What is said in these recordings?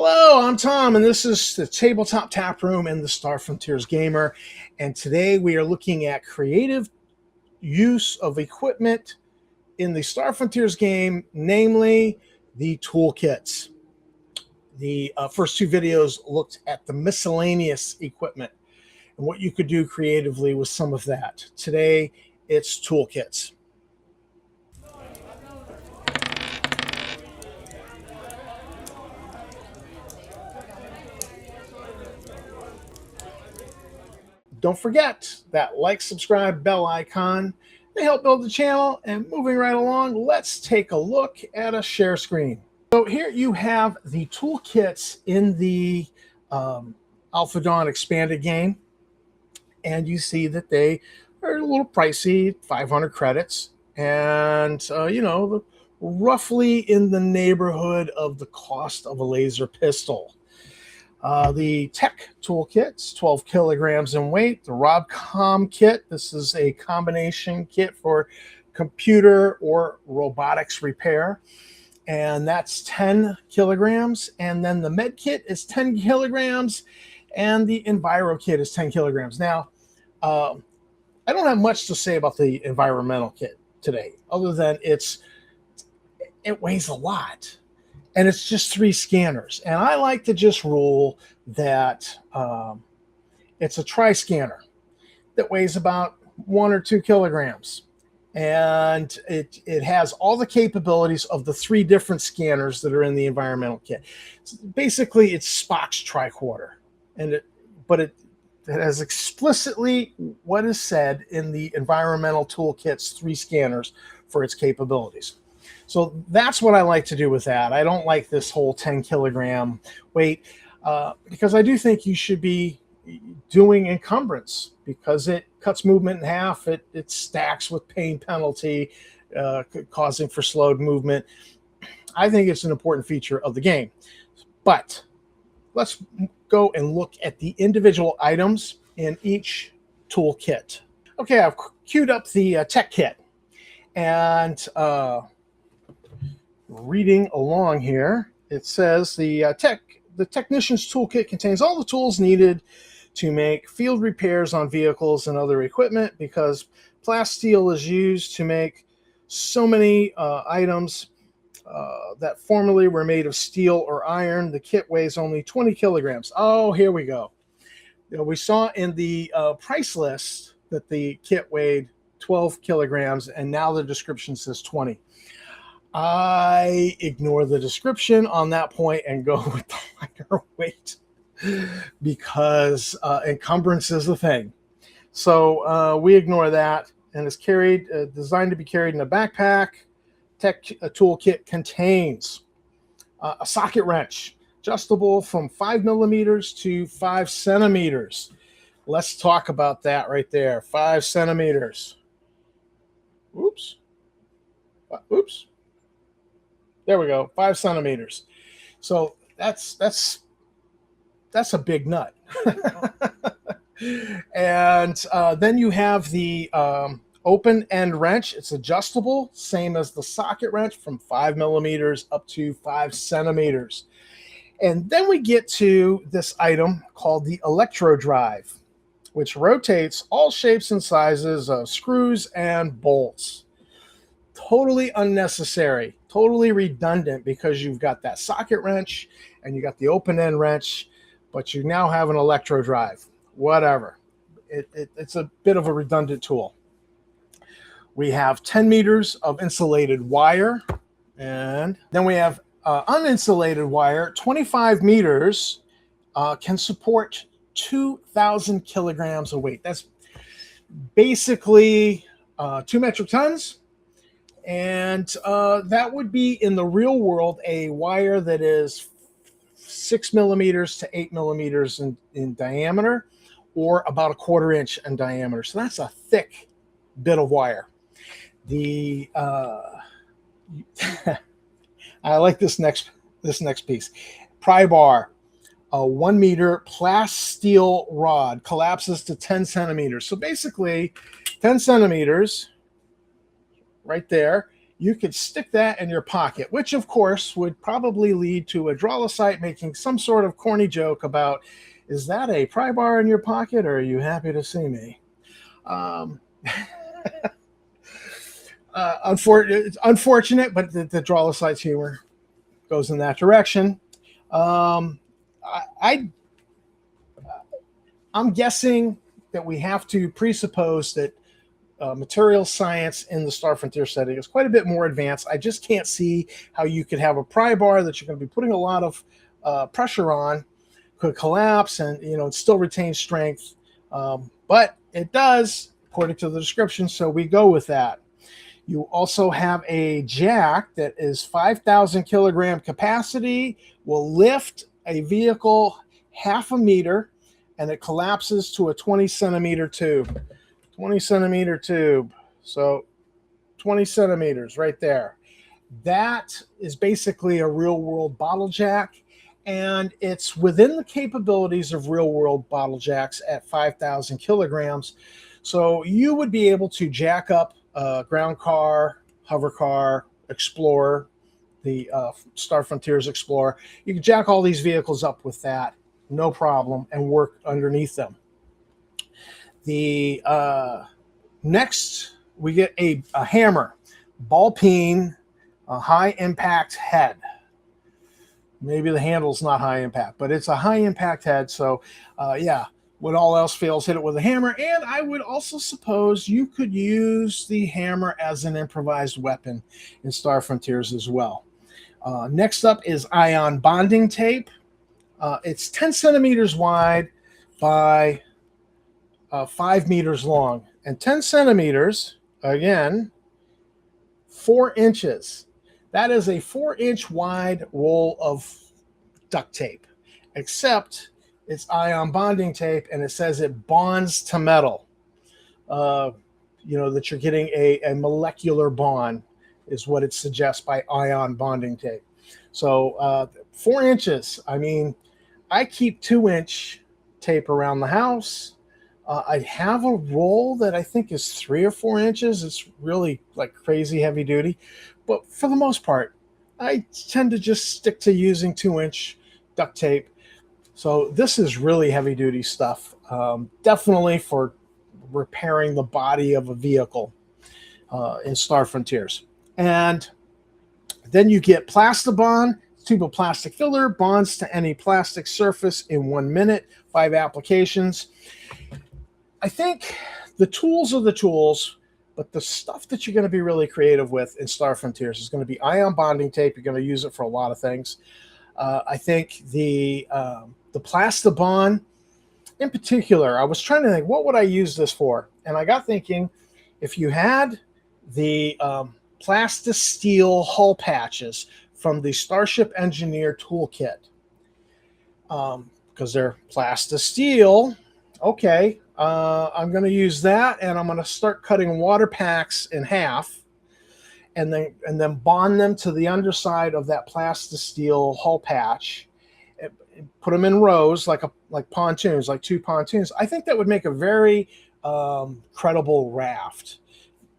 Hello, I'm Tom, and this is the Tabletop Tap Room in the Star Frontiers Gamer. And today we are looking at creative use of equipment in the Star Frontiers game, namely the toolkits. The first two videos looked at the miscellaneous equipment and what you could do creatively with some of that. Today, it's toolkits. Don't forget that like, subscribe, bell icon. They help build the channel. And moving right along, let's take a look at a share screen. So here you have the toolkits in the Alpha Dawn expanded game. And you see that they are a little pricey, 500 credits. And, roughly in the neighborhood of the cost of a laser pistol. The Tech toolkits, 12 kilograms in weight. The RobComkit, this is a combination kit for computer or robotics repair, and that's 10 kilograms. And then the Medkit is 10 kilograms, and the Enviro Kit is 10 kilograms. Now, I don't have much to say about the environmental kit today, other than it weighs a lot. And it's just 3 scanners. And I like to just rule that it's a tri-scanner that weighs about 1 or 2 kilograms. And it has all the capabilities of the 3 different scanners that are in the environmental kit. Basically, it's Spock's tricorder. But it has explicitly what is said in the environmental toolkit's 3 scanners for its capabilities. So that's what I like to do with that. I don't like this whole 10 kilogram weight because I do think you should be doing encumbrance because it cuts movement in half. It stacks with pain penalty, causing for slowed movement. I think it's an important feature of the game. But let's go and look at the individual items in each toolkit. Okay, I've queued up the Techkit. And reading along here, it says the technician's toolkit contains all the tools needed to make field repairs on vehicles and other equipment. Because plasteel is used to make so many items that formerly were made of steel or iron. The kit weighs only 20 kilograms. Oh, here we go. We saw in the price list that the kit weighed 12 kilograms, and now the description says 20. I ignore the description on that point and go with the lighter weight because encumbrance is the thing. So we ignore that, and it's designed to be carried in a backpack. Tech toolkit contains a socket wrench, adjustable from 5 millimeters to 5 centimeters. Let's talk about that right there. 5 centimeters. Oops. There we go. 5 centimeters. So that's a big nut. And then you have the open end wrench. It's adjustable, same as the socket wrench, from 5 millimeters up to 5 centimeters. And then we get to this item called the electro drive, which rotates all shapes and sizes of screws and bolts. Totally unnecessary, totally redundant, because you've got that socket wrench and you got the open end wrench, but you now have an electro drive. Whatever. It's a bit of a redundant tool. We have 10 meters of insulated wire, and then we have uninsulated wire. 25 meters can support 2,000 kilograms of weight. That's basically 2 metric tons. And that would be, in the real world, a wire that is 6 millimeters to 8 millimeters in diameter, or about 1/4 inch in diameter. So that's a thick bit of wire. I like this next piece. Pry bar, a 1 meter plasteel rod collapses to 10 centimeters. So basically 10 centimeters right there, you could stick that in your pocket, which of course would probably lead to a drawlosite making some sort of corny joke about, is that a pry bar in your pocket, or are you happy to see me? It's unfortunate, but the drawlosite's humor goes in that direction. I'm guessing that we have to presuppose that material science in the Star Frontier setting is quite a bit more advanced. I just can't see how you could have a pry bar that you're going to be putting a lot of pressure on, could collapse, and it still retain strength. But it does, according to the description, so we go with that. You also have a jack that is 5,000 kilogram capacity, will lift a vehicle half a meter, and it collapses to a 20 centimeter tube. 20 centimeter tube. So 20 centimeters right there. That is basically a real world bottle jack, and it's within the capabilities of real world bottle jacks at 5,000 kilograms. So you would be able to jack up a ground car, hover car, Explorer, the Star Frontiers Explorer. You can jack all these vehicles up with that, no problem, and work underneath them. The next, we get a hammer, ball peen, a high impact head. Maybe the handle's not high impact, but it's a high impact head. So yeah, when all else fails, hit it with a hammer. And I would also suppose you could use the hammer as an improvised weapon in Star Frontiers as well. Next up is ion bonding tape. It's 10 centimeters wide by 5 meters long. And 10 centimeters, again, 4 inches. That is a 4-inch wide roll of duct tape, except it's ion bonding tape, and it says it bonds to metal. That you're getting a molecular bond is what it suggests by ion bonding tape. So 4 inches. I mean, I keep 2-inch tape around the house. I have a roll that I think is 3 or 4 inches. It's really like crazy heavy duty. But for the most part, I tend to just stick to using 2-inch duct tape. So this is really heavy duty stuff. Definitely for repairing the body of a vehicle in Star Frontiers. And then you get Plastibond, tube of plastic filler, bonds to any plastic surface in 1 minute, 5 applications. I think the tools are the tools, but the stuff that you're going to be really creative with in Star Frontiers is going to be ion bonding tape. You're going to use it for a lot of things. I think the Plastibond, in particular, I was trying to think, what would I use this for? And I got thinking, if you had the Plastisteel hull patches from the Starship Engineer toolkit, because they're Plastisteel, okay, I'm going to use that, and I'm going to start cutting water packs in half, and then bond them to the underside of that Plastisteel hull patch. Put them in rows like pontoons, like 2 pontoons. I think that would make a very credible raft.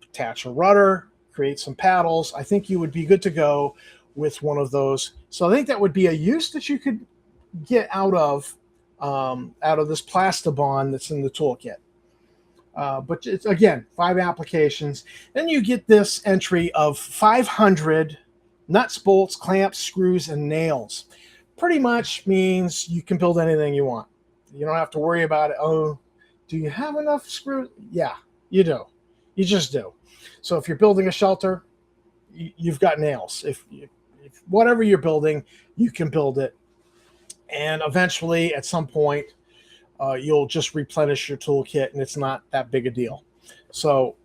Attach a rudder, create some paddles. I think you would be good to go with one of those. So I think that would be a use that you could get out of this Plastibond that's in the toolkit. But it's, again, 5 applications. Then you get this entry of 500 nuts, bolts, clamps, screws, and nails. Pretty much means you can build anything you want. You don't have to worry about it. Oh, do you have enough screws? Yeah, you do. You just do. So if you're building a shelter, you've got nails. If whatever you're building, you can build it. And eventually, at some point, you'll just replenish your toolkit, and it's not that big a deal. So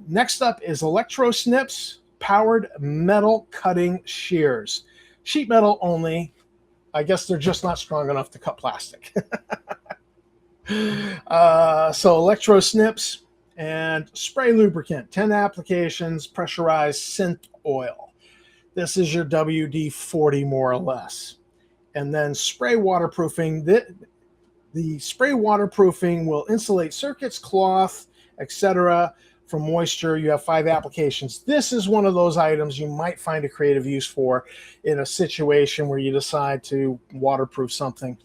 next up is electro snips, powered metal cutting shears. Sheet metal only. I guess they're just not strong enough to cut plastic. So electro snips and spray lubricant, 10 applications, pressurized synth oil. This is your WD-40 more or less. And then spray waterproofing. The spray waterproofing will insulate circuits, cloth, etc. from moisture. You have 5 applications. This is one of those items you might find a creative use for in a situation where you decide to waterproof something.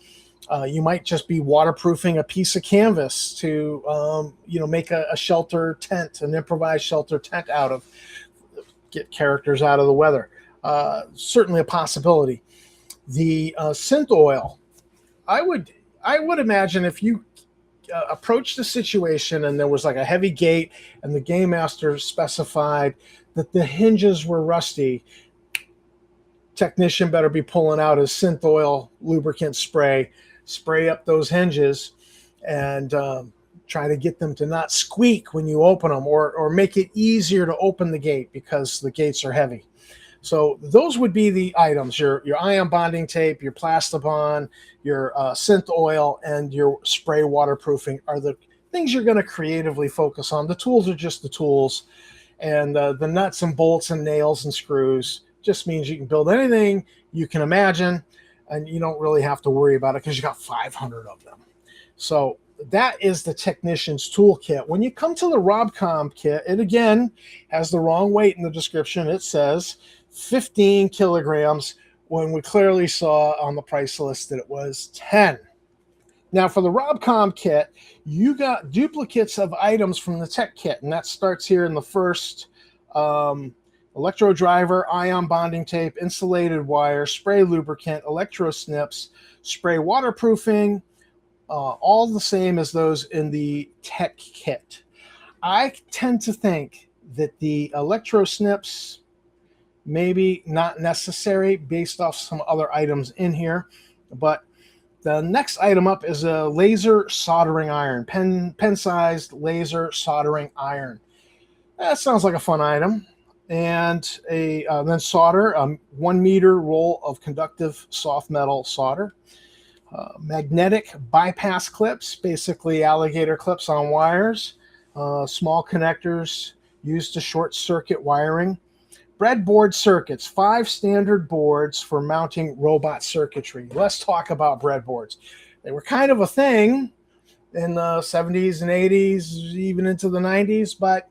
You might just be waterproofing a piece of canvas to, make a shelter tent, an improvised shelter tent out of, get characters out of the weather. Certainly a possibility. The synth oil, I would imagine if you approached the situation and there was like a heavy gate and the game master specified that the hinges were rusty, technician better be pulling out his synth oil lubricant spray up those hinges and try to get them to not squeak when you open them, or make it easier to open the gate because the gates are heavy. So those would be the items: your ion bonding tape, your Plastibond, your synth oil, and your spray waterproofing are the things you're going to creatively focus on. The tools are just the tools, and the nuts and bolts and nails and screws just means you can build anything you can imagine, and you don't really have to worry about it because you got 500 of them. So that is the technician's toolkit. When you come to the RobComkit, it again has the wrong weight in the description. It says 15 kilograms when we clearly saw on the price list that it was 10. Now for the RobComkit, you got duplicates of items from the Techkit, and that starts here in the first: electro driver, ion bonding tape, insulated wire, spray lubricant, electro snips, spray waterproofing, all the same as those in the Techkit. I tend to think that the electro snips maybe not necessary based off some other items in here, but the next item up is a laser soldering iron, pen-sized laser soldering iron. That sounds like a fun item. And then solder, 1 meter roll of conductive soft metal solder. Magnetic bypass clips, basically alligator clips on wires. Small connectors used to short circuit wiring. Breadboard circuits, 5 standard boards for mounting robot circuitry. Let's talk about breadboards. They were kind of a thing in the 70s and 80s, even into the 90s, but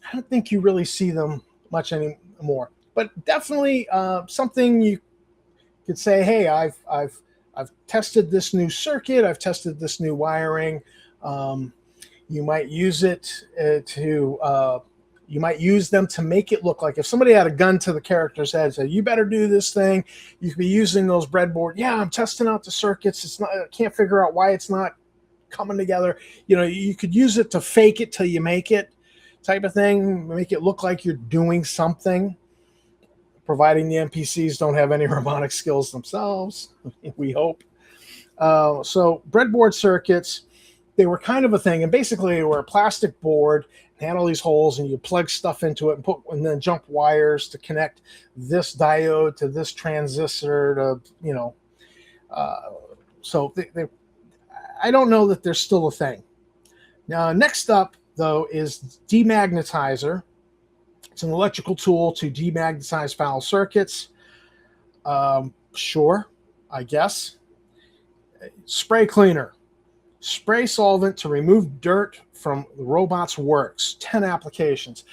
I don't think you really see them much anymore. But definitely something you could say, hey, I've tested this new circuit, I've tested this new wiring. You might use it you might use them to make it look like if somebody had a gun to the character's head and said, you better do this thing, you could be using those breadboard. Yeah, I'm testing out the circuits. It's not, I can't figure out why it's not coming together. You could use it to fake it till you make it type of thing, make it look like you're doing something, providing the NPCs don't have any robotic skills themselves, we hope. So breadboard circuits, they were kind of a thing, and basically they were a plastic board, had all these holes, and you plug stuff into it and then jump wires to connect this diode to this transistor to, so I don't know that there's still a thing. Now, next up, though, is demagnetizer. It's an electrical tool to demagnetize foul circuits. Sure, I guess. Spray cleaner. Spray solvent to remove dirt from the robot's works. 10 applications.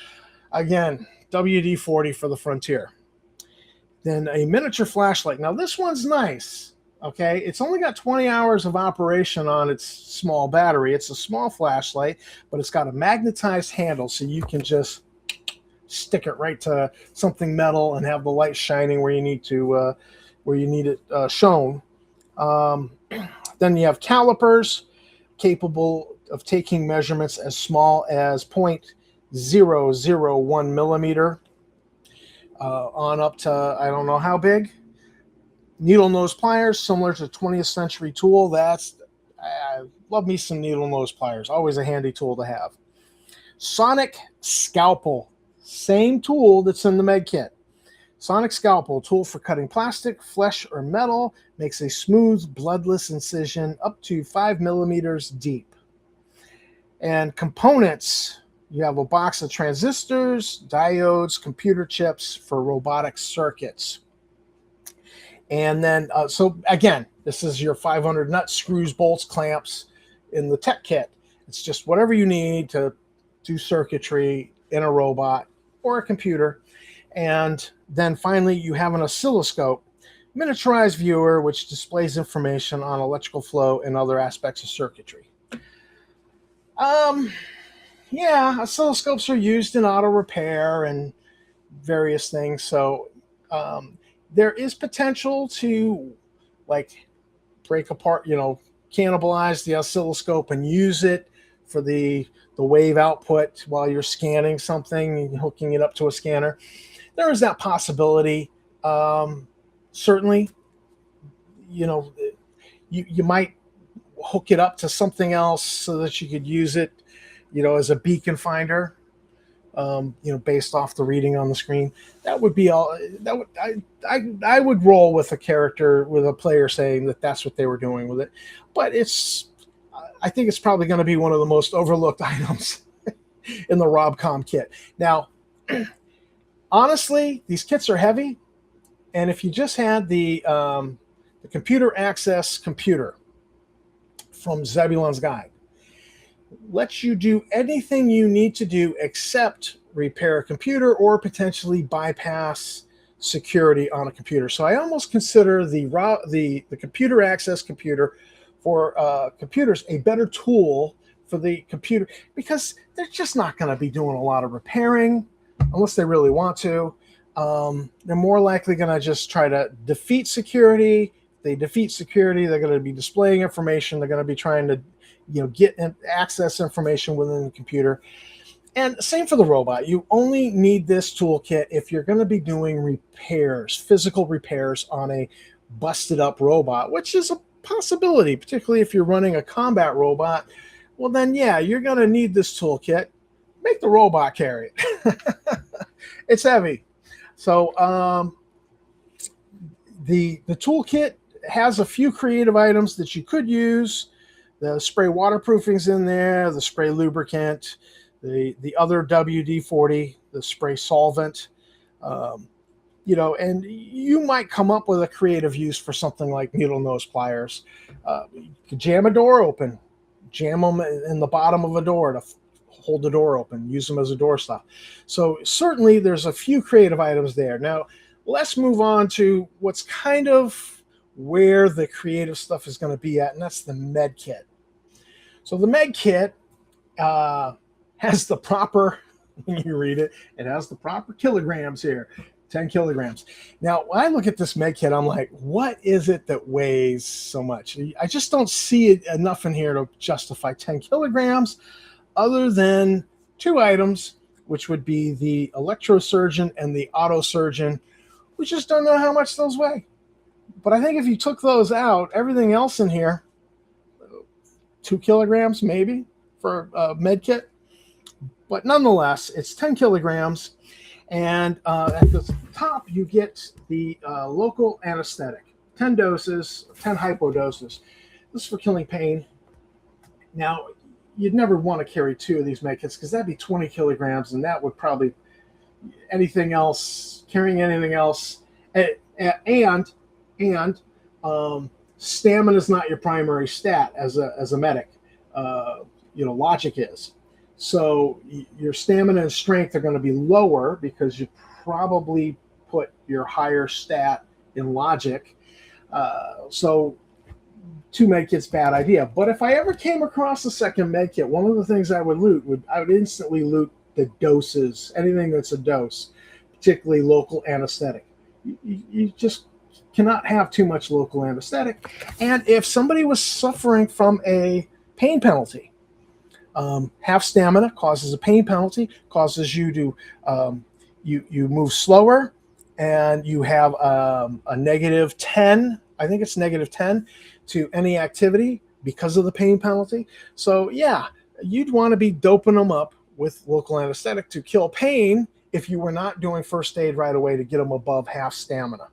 Again, WD-40 for the Frontier. Then a miniature flashlight. Now, this one's nice. Okay, it's only got 20 hours of operation on its small battery. It's a small flashlight, but it's got a magnetized handle, so you can just stick it right to something metal and have the light shining where you need it shown. Then you have calipers, capable of taking measurements as small as 0.001 millimeter on up to I don't know how big. Needle nose pliers, similar to 20th century tool. I love me some needle nose pliers. Always a handy tool to have. Sonic scalpel, same tool that's in the Medkit. Sonic scalpel, tool for cutting plastic, flesh, or metal, makes a smooth, bloodless incision up to 5 millimeters deep. And components, you have a box of transistors, diodes, computer chips for robotic circuits. And then, so again, this is your 500 nuts, screws, bolts, clamps in the Techkit. It's just whatever you need to do circuitry in a robot or a computer. And then finally, you have an oscilloscope, miniaturized viewer, which displays information on electrical flow and other aspects of circuitry. Yeah, oscilloscopes are used in auto repair and various things. So there is potential to like break apart, cannibalize the oscilloscope and use it for the wave output while you're scanning something and hooking it up to a scanner. There is that possibility. Certainly, you might hook it up to something else so that you could use it, as a beacon finder, based off the reading on the screen. That would be all. That would I would roll with a player saying that that's what they were doing with it. But I think it's probably going to be one of the most overlooked items in the RobComkit. Now, honestly, these kits are heavy, and if you just had the computer access computer from Zebulon's Guide, lets you do anything you need to do except repair a computer or potentially bypass security on a computer. So I almost consider the computer access computer for computers a better tool for the computer, because they're just not going to be doing a lot of repairing unless they really want to. They're more likely going to just try to defeat security. They defeat security, they're going to be displaying information. They're going to be trying to get and access information within the computer. And same for the robot. You only need this toolkit if you're going to be doing repairs, physical repairs on a busted up robot, which is a possibility, particularly if you're running a combat robot. Well, then, yeah, you're going to need this toolkit. Make the robot carry it. It's heavy. So the toolkit has a few creative items that you could use. The spray waterproofing's in there, the spray lubricant, the other WD-40, the spray solvent, and you might come up with a creative use for something like needle nose pliers. You could jam a door open, jam them in the bottom of a door to hold the door open, use them as a door stop. So certainly there's a few creative items there. Now, let's move on to what's kind of where the creative stuff is going to be at, and that's the Medkit. So the Medkit has the proper, when you read it, it has the proper kilograms here, 10 kilograms. Now, when I look at this Medkit, I'm like, what is it that weighs so much? I just don't see it enough in here to justify 10 kilograms other than two items, which would be the electrosurgeon and the autosurgeon. We just don't know how much those weigh. But I think if you took those out, everything else in here, 2 kilograms maybe for a Medkit. But nonetheless, it's 10 kilograms. And at the top, you get the local anesthetic, 10 doses, 10 hypodoses. This is for killing pain. Now, you'd never want to carry two of these Medkits because that'd be 20 kilograms, and that would probably carrying anything else. And stamina is not your primary stat as a medic. Logic is. So your stamina and strength are going to be lower because you probably put your higher stat in logic. So 2 Medkits, bad idea. But if I ever came across a second Medkit, one of the things I would loot I would instantly loot the doses, anything that's a dose, particularly local anesthetic. You just cannot have too much local anesthetic. And if somebody was suffering from a pain penalty, half stamina causes a pain penalty, causes you to you move slower, and you have a negative 10, I think it's negative 10 to any activity because of the pain penalty. So yeah, you'd want to be doping them up with local anesthetic to kill pain if you were not doing first aid right away to get them above half stamina.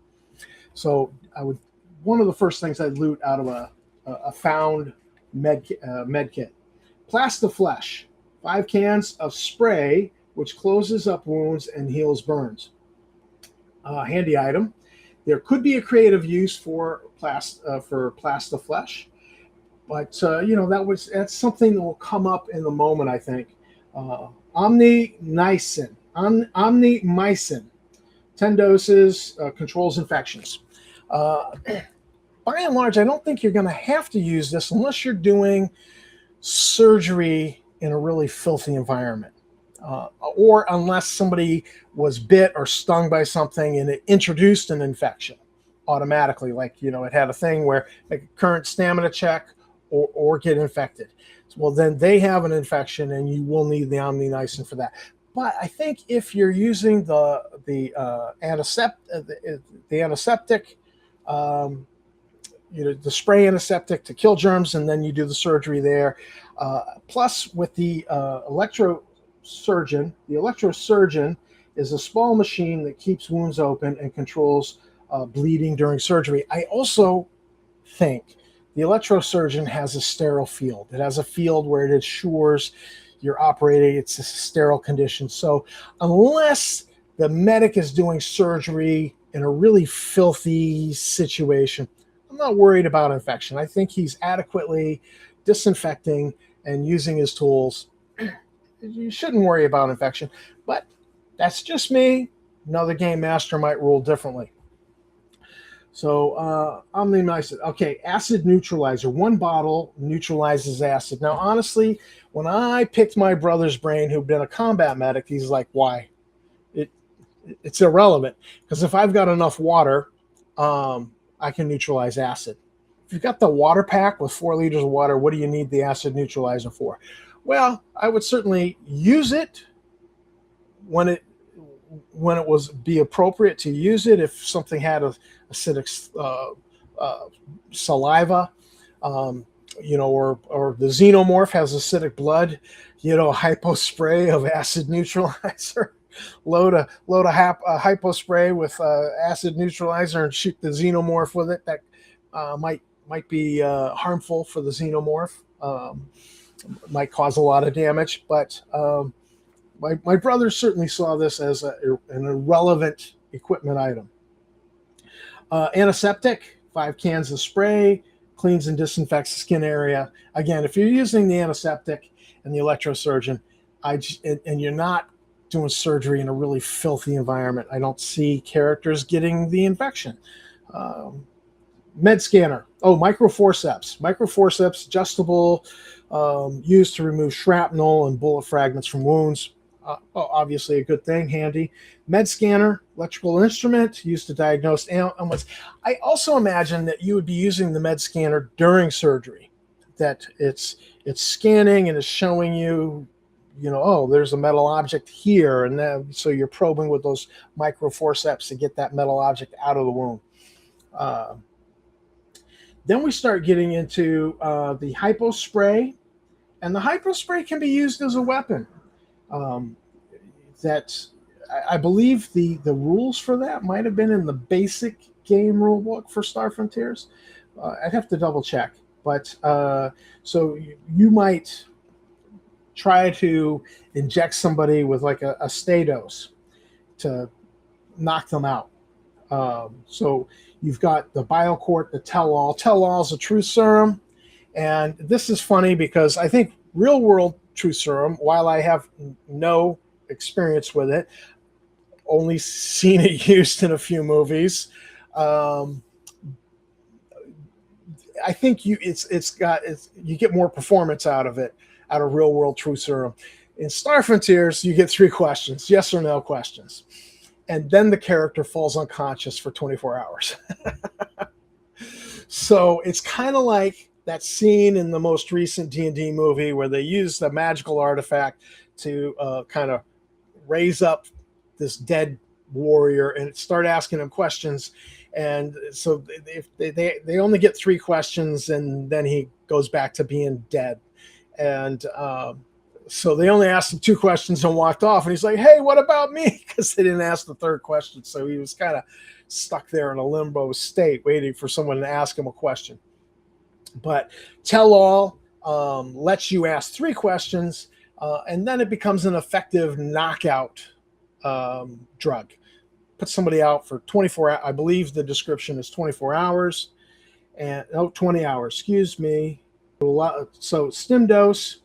So one of the first things I'd loot out of a found Medkit. Plastiflesh, 5 cans of spray, which closes up wounds and heals burns. Handy item. There could be a creative use for Plastiflesh, but that's something that will come up in the moment, I think. Omnimycin, 10 doses, controls infections. By and large, I don't think you're going to have to use this unless you're doing surgery in a really filthy environment, or unless somebody was bit or stung by something and it introduced an infection automatically, like, you know, it had a thing where like a current stamina check or get infected. Well, then they have an infection and you will need the omninicin for that. But I think if you're using the antiseptic, you know, the spray antiseptic to kill germs, and then you do the surgery there. Plus, with the electrosurgeon is a small machine that keeps wounds open and controls bleeding during surgery. I also think the electrosurgeon has a sterile field. It has a field where it ensures you're operating, it's a sterile condition. So unless the medic is doing surgery in a really filthy situation, I'm not worried about infection. I think he's adequately disinfecting and using his tools. You shouldn't worry about infection, but that's just me. Another game master might rule differently. So omnimycin. Okay, acid neutralizer. 1 bottle neutralizes acid. Now, honestly, when I picked my brother's brain, who'd been a combat medic, he's like, why? It's irrelevant, because if I've got enough water, I can neutralize acid. If you've got the water pack with 4 liters of water, what do you need the acid neutralizer for? Well, I would certainly use it when it would be appropriate to use it. If something had acidic saliva, you know, or the xenomorph has acidic blood, you know, a hypo spray of acid neutralizer. Load a hypo spray with acid neutralizer and shoot the xenomorph with it. That might be harmful for the xenomorph. Might cause a lot of damage, but my brother certainly saw this as an irrelevant equipment item. Antiseptic, 5 cans of spray, cleans and disinfects the skin area. Again, if you're using the antiseptic and the electrosurgeon, and you're not doing surgery in a really filthy environment, I don't see characters getting the infection. Med scanner. Oh, microforceps. Microforceps, adjustable, used to remove shrapnel and bullet fragments from wounds. Obviously a good thing, handy. Med scanner, electrical instrument used to diagnose ailments. I also imagine that you would be using the med scanner during surgery, that it's scanning and it's showing you, you know, oh, there's a metal object here, and then so you're probing with those microforceps to get that metal object out of the wound. Then we start getting into the hypo spray, and the hypo spray can be used as a weapon. That I believe the rules for that might have been in the basic game rule book for Star Frontiers. I'd have to double check, but so you might try to inject somebody with like a stay dose to knock them out. So you've got the BioQuart, the tell-all. Tell-all is a truth serum, and this is funny because I think real-world truth serum, while I have no experience with it, only seen it used in a few movies, I think you get more performance out of it, out of real-world truth serum. In Star Frontiers, you get 3 questions, yes or no questions, and then the character falls unconscious for 24 hours. So it's kind of like that scene in the most recent D&D movie where they used a magical artifact to kind of raise up this dead warrior and start asking him questions. And so if they only get 3 questions, and then he goes back to being dead. And so they only asked him 2 questions and walked off. And he's like, hey, what about me? Because they didn't ask the 3rd question. So he was kind of stuck there in a limbo state waiting for someone to ask him a question. But tell-all lets you ask 3 questions, and then it becomes an effective knockout drug. Put somebody out for 24 hours. I believe the description is 24 hours. And 20 hours, excuse me. So stim dose,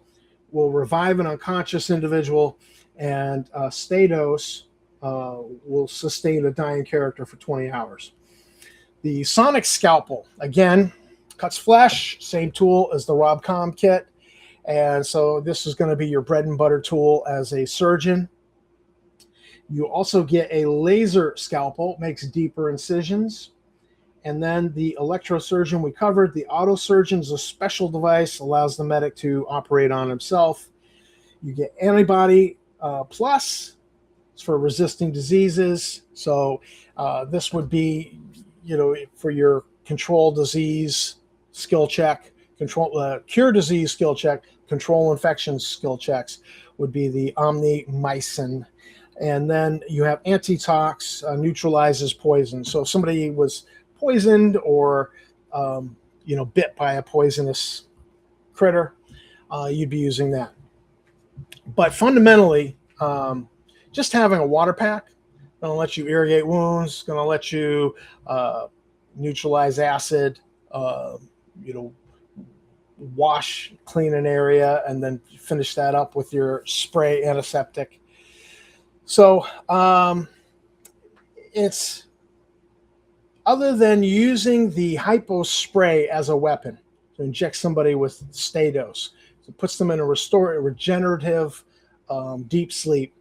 will revive an unconscious individual, and Statos will sustain a dying character for 20 hours. The Sonic Scalpel, again, cuts flesh, same tool as the RobComkit. And so this is going to be your bread and butter tool as a surgeon. You also get a laser scalpel, makes deeper incisions. And then the electrosurgeon we covered. The autosurgeon is a special device, allows the medic to operate on himself. You get antibody plus, it's for resisting diseases. So this would be, for your control disease skill check, cure disease skill check, control infections skill checks would be the omnimycin. And then you have antitox, neutralizes poison. So if somebody was poisoned or bit by a poisonous critter, you'd be using that. But fundamentally, just having a water pack going to let you irrigate wounds, going to let you neutralize acid, wash, clean an area, and then finish that up with your spray antiseptic. So it's, other than using the hypo spray as a weapon to inject somebody with Statos, so it puts them in a regenerative deep sleep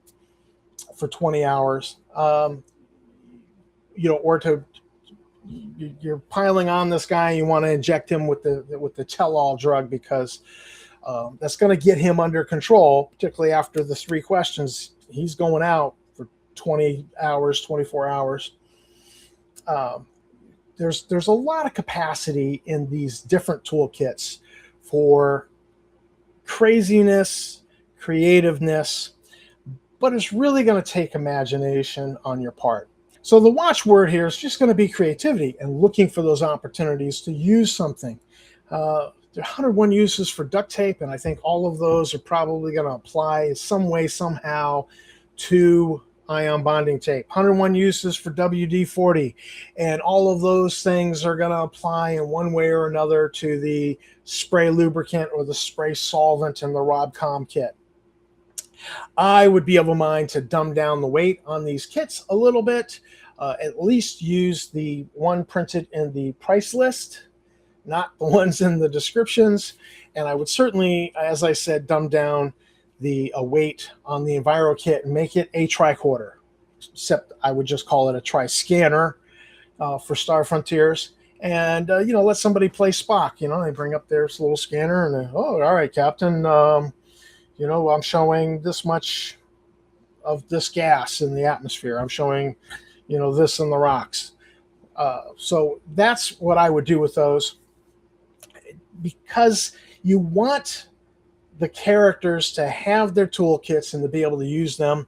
for 20 hours, or you're piling on this guy and you want to inject him with the tell-all drug because that's going to get him under control, particularly after the 3 questions. He's going out for 20 hours, 24 hours. There's a lot of capacity in these different toolkits for craziness, creativeness, but it's really going to take imagination on your part. So the watchword here is just going to be creativity and looking for those opportunities to use something. There are 101 uses for duct tape, and I think all of those are probably going to apply in some way, somehow, to ion bonding tape. 101 uses for WD-40, and all of those things are going to apply in one way or another to the spray lubricant or the spray solvent in the RobComkit. I would be of a mind to dumb down the weight on these kits a little bit, at least use the one printed in the price list, not the ones in the descriptions. And I would certainly, as I said, dumb down the weight on the Enviro Kit and make it a tricorder, except I would just call it a tri-scanner for Star Frontiers. And, let somebody play Spock. They bring up their little scanner and, oh, all right, Captain, I'm showing this much of this gas in the atmosphere. I'm showing, this in the rocks. So that's what I would do with those, because you want the characters to have their toolkits and to be able to use them,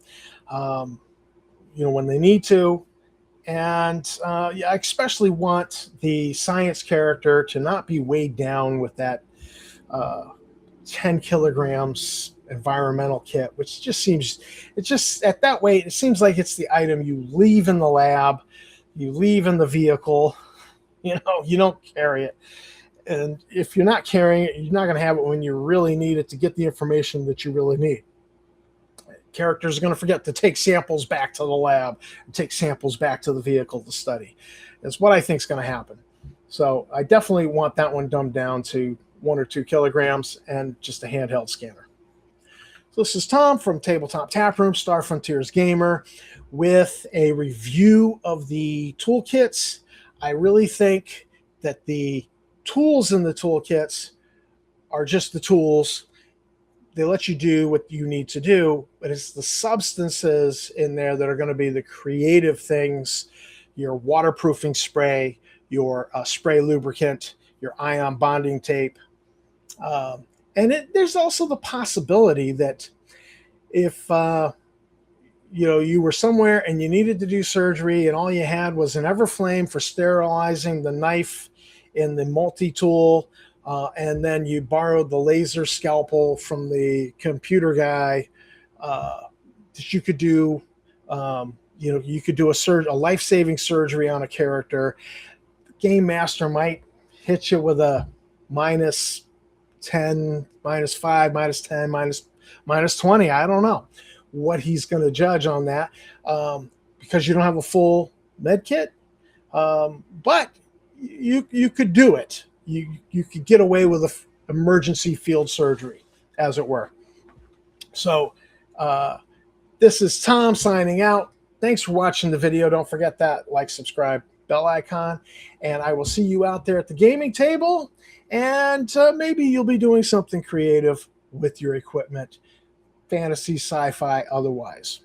when they need to. And I especially want the science character to not be weighed down with that 10 kilograms environmental kit, which just seems, at that weight, it seems like it's the item you leave in the lab, you leave in the vehicle, you don't carry it. And if you're not carrying it, you're not going to have it when you really need it to get the information that you really need. Characters are going to forget to take samples back to the lab, and take samples back to the vehicle to study. That's what I think is going to happen. So I definitely want that one dumbed down to 1 or 2 kilograms and just a handheld scanner. So this is Tom from Tabletop Taproom, Star Frontiers Gamer, with a review of the toolkits. I really think that the tools in the toolkits are just the tools. They let you do what you need to do, but it's the substances in there that are going to be the creative things, your waterproofing spray, your spray lubricant, your ion bonding tape. There's also the possibility that if you were somewhere and you needed to do surgery and all you had was an Everflame for sterilizing the knife in the multi-tool, and then you borrowed the laser scalpel from the computer guy, that you could do, you could do a life-saving surgery on a character. The game master might hit you with a minus 10, -5, -10, -20. I don't know what he's going to judge on that, because you don't have a full med kit. But you could do it. You could get away with emergency field surgery, as it were. So this is Tom signing out. Thanks for watching the video. Don't forget that like, subscribe, bell icon, and I will see you out there at the gaming table, and maybe you'll be doing something creative with your equipment, fantasy, sci-fi, otherwise.